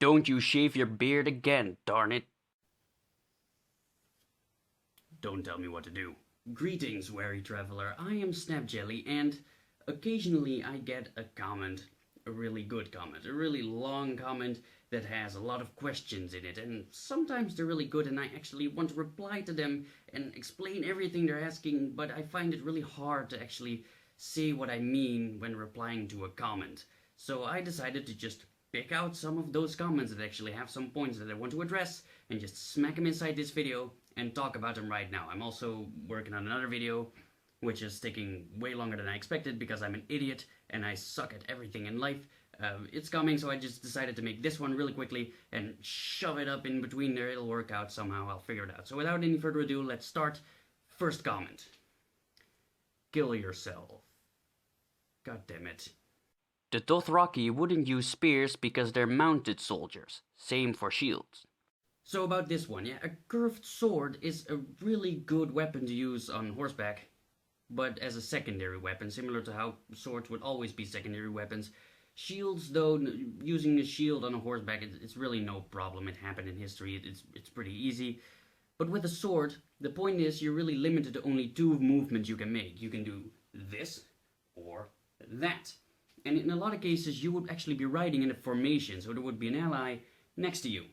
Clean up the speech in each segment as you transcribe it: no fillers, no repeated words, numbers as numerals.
Don't you shave your beard again, darn it. Don't tell me what to do. Greetings, wary traveler. I am SnapJelly, and occasionally I get a comment, a really good comment, a really long comment that has a lot of questions in it, and sometimes they're really good and I actually want to reply to them and explain everything they're asking, but I find it really hard to actually say what I mean when replying to a comment. So I decided to just pick out some of those comments that actually have some points that I want to address and just smack them inside this video and talk about them right now. I'm also working on another video which is taking way longer than I expected because I'm an idiot and I suck at everything in life. It's coming, so I just decided to make this one really quickly and shove it up in between there. It'll work out somehow, I'll figure it out. So without any further ado, let's start. First comment. Kill yourself. God damn it. The Dothraki wouldn't use spears because they're mounted soldiers. Same for shields. So about this one, yeah, a curved sword is a really good weapon to use on horseback, but as a secondary weapon, similar to how swords would always be secondary weapons. Shields, though, using a shield on a horseback, it's really no problem. It happened in history, it's pretty easy. But with a sword, the point is you're really limited to only two movements you can make. You can do this or that. And in a lot of cases, you would actually be riding in a formation, so there would be an ally next to you.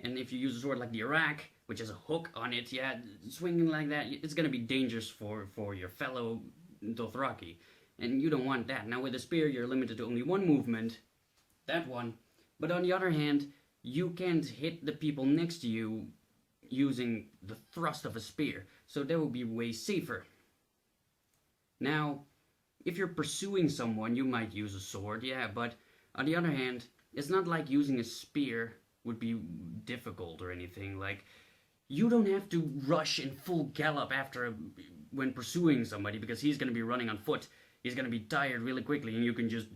And if you use a sword like the Arak, which has a hook on it, yeah, swinging like that, it's going to be dangerous for your fellow Dothraki. And you don't want that. Now with a spear, you're limited to only one movement, that one. But on the other hand, you can't hit the people next to you using the thrust of a spear. So that would be way safer. Now, if you're pursuing someone, you might use a sword, yeah, but on the other hand, it's not like using a spear would be difficult or anything. Like, you don't have to rush in full gallop when pursuing somebody because he's going to be running on foot. He's going to be tired really quickly, and you can just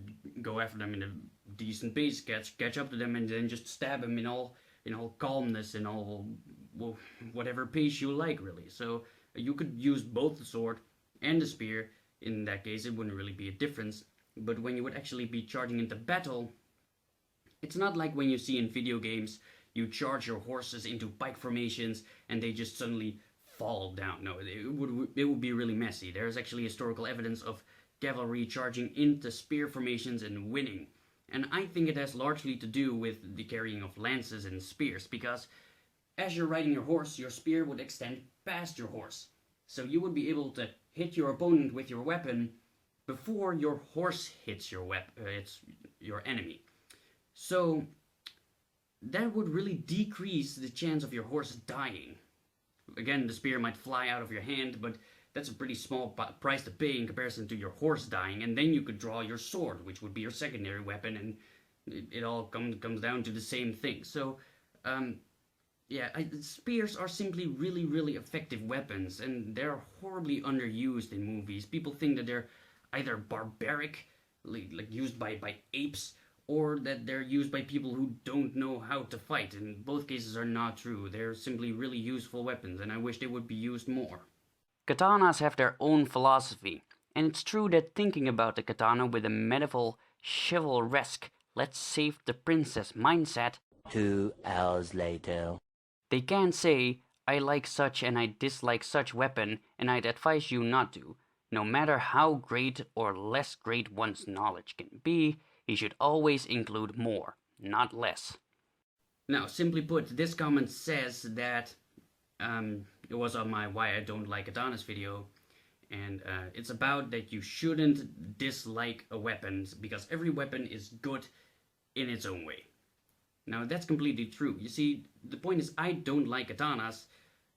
go after them in a decent pace, catch up to them, and then just stab him in all calmness and all, well, whatever pace you like, really. So you could use both the sword and the spear. In that case, it wouldn't really be a difference. But when you would actually be charging into battle, it's not like when you see in video games, you charge your horses into pike formations and they just suddenly fall down. No, it would be really messy. There's actually historical evidence of cavalry charging into spear formations and winning. And I think it has largely to do with the carrying of lances and spears, because as you're riding your horse, your spear would extend past your horse. So you would be able to hit your opponent with your weapon before your horse hits your enemy. So that would really decrease the chance of your horse dying. Again, the spear might fly out of your hand, but that's a pretty small price to pay in comparison to your horse dying, and then you could draw your sword, which would be your secondary weapon, and it all comes down to the same thing. So, yeah, spears are simply really, really effective weapons, and they're horribly underused in movies. People think that they're either barbaric, like used by apes, or that they're used by people who don't know how to fight, and both cases are not true. They're simply really useful weapons, and I wish they would be used more. Katanas have their own philosophy, and it's true that thinking about the katana with a medieval, chivalresque, let's save the princess mindset, 2 hours later, they can say, I like such and I dislike such weapon, and I'd advise you not to. No matter how great or less great one's knowledge can be, he should always include more, not less. Now, simply put, this comment says that it was on my Why I Don't Like Katanas video, and it's about that you shouldn't dislike a weapon because every weapon is good in its own way. Now, that's completely true. You see, the point is I don't like katanas,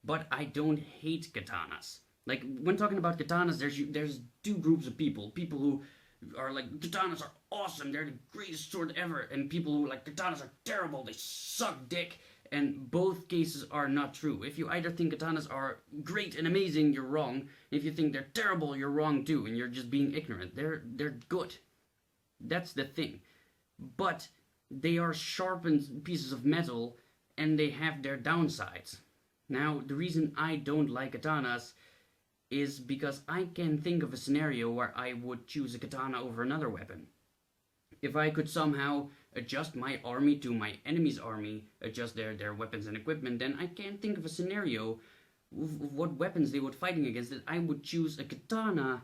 but I don't hate katanas. Like, when talking about katanas, there's two groups of people. People who are like, katanas are awesome, they're the greatest sword ever, and people who are like, katanas are terrible, they suck dick. And both cases are not true. If you either think katanas are great and amazing, you're wrong. If you think they're terrible, you're wrong too, and you're just being ignorant. They're good. That's the thing. But they are sharpened pieces of metal, and they have their downsides. Now, the reason I don't like katanas is because I can think of a scenario where I would choose a katana over another weapon. If I could somehow adjust my army to my enemy's army, adjust their weapons and equipment, then I can't think of a scenario of what weapons they would fighting against that I would choose a katana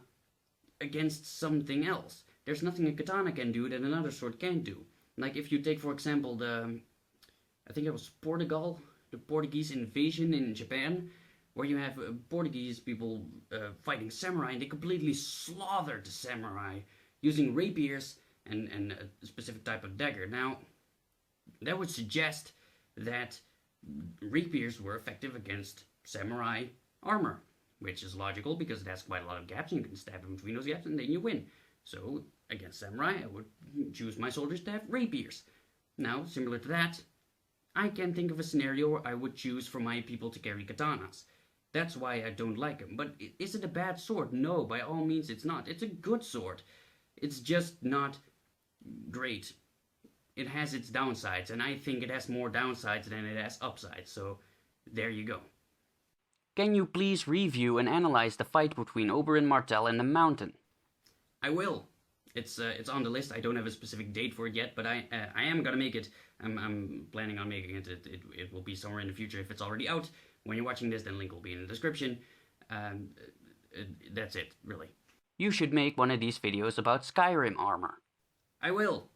against something else. There's nothing a katana can do that another sword can't do. Like if you take, for example, I think it was Portugal, the Portuguese invasion in Japan, where you have Portuguese people fighting samurai, and they completely slaughtered the samurai using rapiers and a specific type of dagger. Now, that would suggest that rapiers were effective against samurai armor, which is logical because it has quite a lot of gaps, and you can stab in between those gaps, and then you win. So, against samurai, I would choose my soldiers to have rapiers. Now, similar to that, I can't think of a scenario where I would choose for my people to carry katanas. That's why I don't like them. But is it a bad sword? No, by all means it's not. It's a good sword. It's just not great. It has its downsides, and I think it has more downsides than it has upsides, so there you go. Can you please review and analyze the fight between Oberyn Martell and the Mountain? I will. It's on the list. I don't have a specific date for it yet, but I am gonna make it. I'm planning on making it. It will be somewhere in the future if it's already out. When you're watching this, then link will be in the description. That's it, really. You should make one of these videos about Skyrim armor. I will.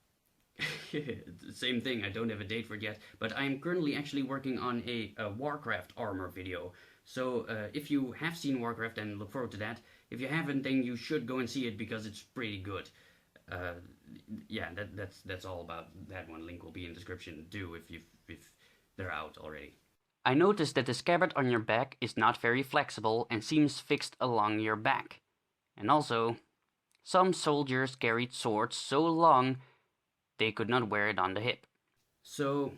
Same thing. I don't have a date for it yet, but I'm currently actually working on a Warcraft armor video. So if you have seen Warcraft, then look forward to that. If you haven't, then you should go and see it because it's pretty good. Yeah, that's all about that one. Link will be in the description too if they're out already. I noticed that the scabbard on your back is not very flexible and seems fixed along your back. And also, some soldiers carried swords so long they could not wear it on the hip. So,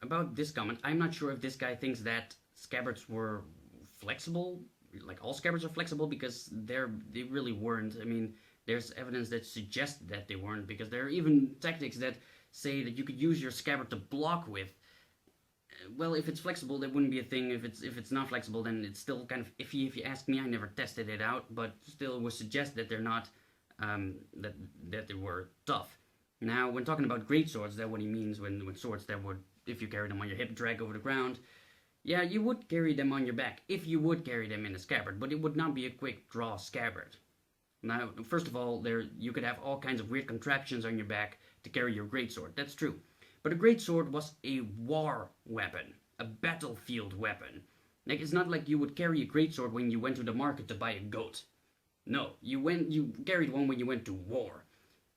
about this comment, I'm not sure if this guy thinks that scabbards were flexible, like all scabbards are flexible, because they really weren't. I mean, there's evidence that suggests that they weren't, because there are even tactics that say that you could use your scabbard to block with. Well, if it's flexible, that wouldn't be a thing. If it's not flexible, then it's still kind of iffy. If you ask me, I never tested it out, but still it would suggest that they're not that they were tough. Now, when talking about great swords, that's what he means when swords that would, if you carry them on your hip, drag over the ground. Yeah, you would carry them on your back if you would carry them in a scabbard, but it would not be a quick draw scabbard. Now, first of all, you could have all kinds of weird contraptions on your back to carry your greatsword. That's true. But a greatsword was a war weapon, a battlefield weapon. Like, it's not like you would carry a greatsword when you went to the market to buy a goat. No, you carried one when you went to war.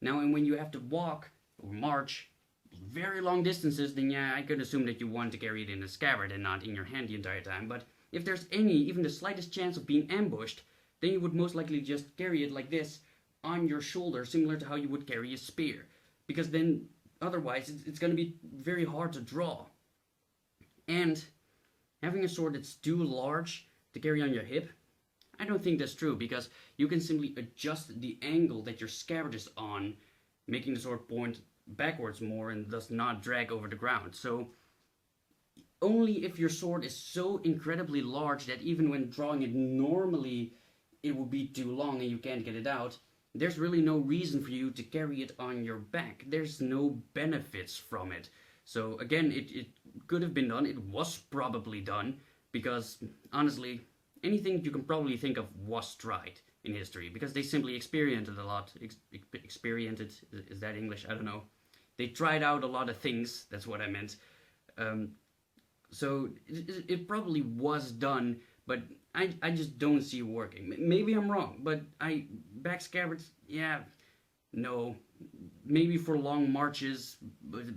Now, and when you have to walk or march very long distances, then yeah, I could assume that you want to carry it in a scabbard and not in your hand the entire time. But if there's even the slightest chance of being ambushed, then you would most likely just carry it like this on your shoulder, similar to how you would carry a spear. Because then, otherwise, it's going to be very hard to draw. And having a sword that's too large to carry on your hip, I don't think that's true, because you can simply adjust the angle that your scabbard is on, making the sword point backwards more and thus not drag over the ground. So, only if your sword is so incredibly large that even when drawing it normally, it would be too long and you can't get it out, there's really no reason for you to carry it on your back. There's no benefits from it. So again, it could have been done. It was probably done, because honestly, anything you can probably think of was tried in history, because they simply experimented a lot. Experimented, is that English? I don't know. They tried out a lot of things, that's what I meant. So it probably was done, but I just don't see it working. Maybe I'm wrong, but back scabbards, yeah, no. Maybe for long marches,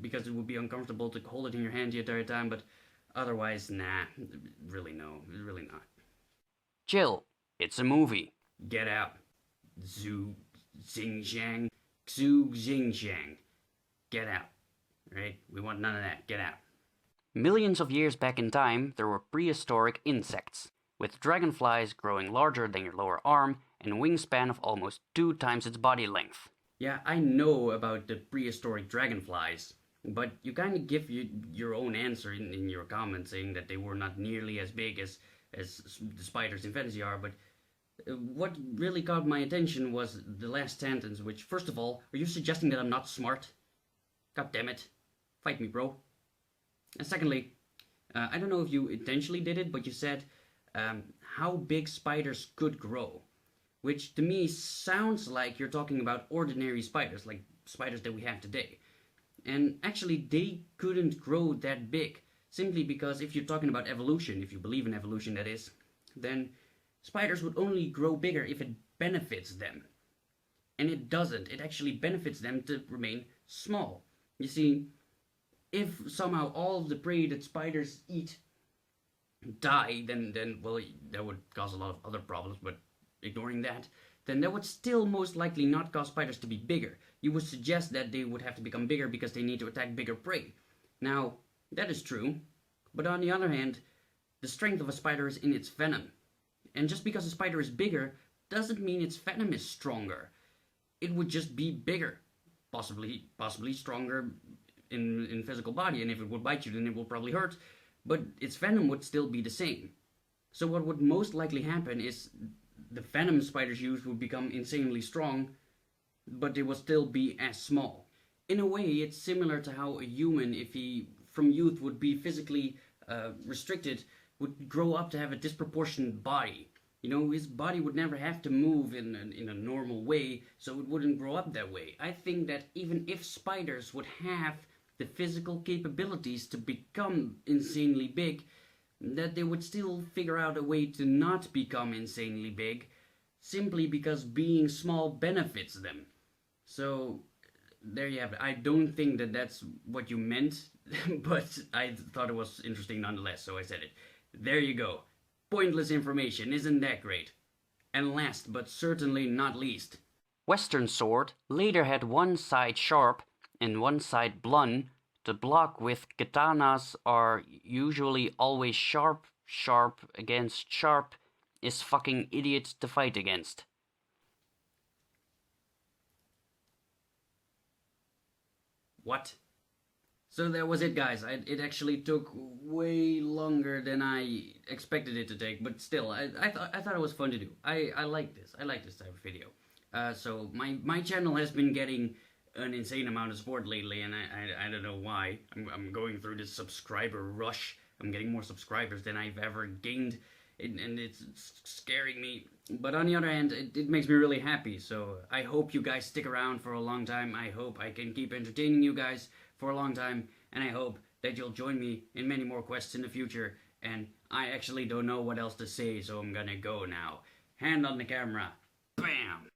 because it would be uncomfortable to hold it in your hand the entire time, but otherwise, nah, really no, really not. Chill, it's a movie. Get out. Zhu Xingxiang. Xu Xingxiang. Get out. Right? We want none of that. Get out. Millions of years back in time, there were prehistoric insects, with dragonflies growing larger than your lower arm and a wingspan of almost 2 times its body length. Yeah, I know about the prehistoric dragonflies, but you kind of give your own answer in your comments, saying that they were not nearly as big as the spiders in fantasy are, but What really caught my attention was the last sentence, which, first of all, are you suggesting that I'm not smart? God damn it. Fight me, bro. And secondly, I don't know if you intentionally did it, but you said how big spiders could grow, which to me sounds like you're talking about ordinary spiders, like spiders that we have today. And actually, they couldn't grow that big, simply because if you're talking about evolution, if you believe in evolution that is, then spiders would only grow bigger if it benefits them. And it doesn't. It actually benefits them to remain small. You see, if somehow all of the prey that spiders eat die, then well, that would cause a lot of other problems, but ignoring that, then that would still most likely not cause spiders to be bigger. You would suggest that they would have to become bigger because they need to attack bigger prey. Now, that is true, but on the other hand, the strength of a spider is in its venom. And just because a spider is bigger doesn't mean its venom is stronger. It would just be bigger, possibly stronger in physical body, and if it would bite you, then it will probably hurt, but its venom would still be the same. So what would most likely happen is the venom spiders use would become insanely strong, but they will still be as small. In a way, it's similar to how a human, if he from youth would be physically restricted, would grow up to have a disproportionate body. You know, his body would never have to move in a normal way, so it wouldn't grow up that way. I think that even if spiders would have the physical capabilities to become insanely big, that they would still figure out a way to not become insanely big, simply because being small benefits them. So, there you have it. I don't think that that's what you meant, but I thought it was interesting nonetheless, so I said it. There you go. Pointless information, isn't that great? And last, but certainly not least, Western sword later had one side sharp and one side blunt. The block with katanas are usually always sharp against sharp is fucking idiots to fight against. what? So that was it, guys. It actually took way longer than I expected it to take, but still, I thought it was fun to do. I like this. I like this type of video. So my channel has been getting an insane amount of support lately, and I don't know why. I'm going through this subscriber rush. I'm getting more subscribers than I've ever gained, and it's scaring me. But on the other hand, it makes me really happy. So I hope you guys stick around for a long time. I hope I can keep entertaining you guys for a long time, and I hope that you'll join me in many more quests in the future. And I actually don't know what else to say, so I'm gonna go now. Hand on the camera. Bam!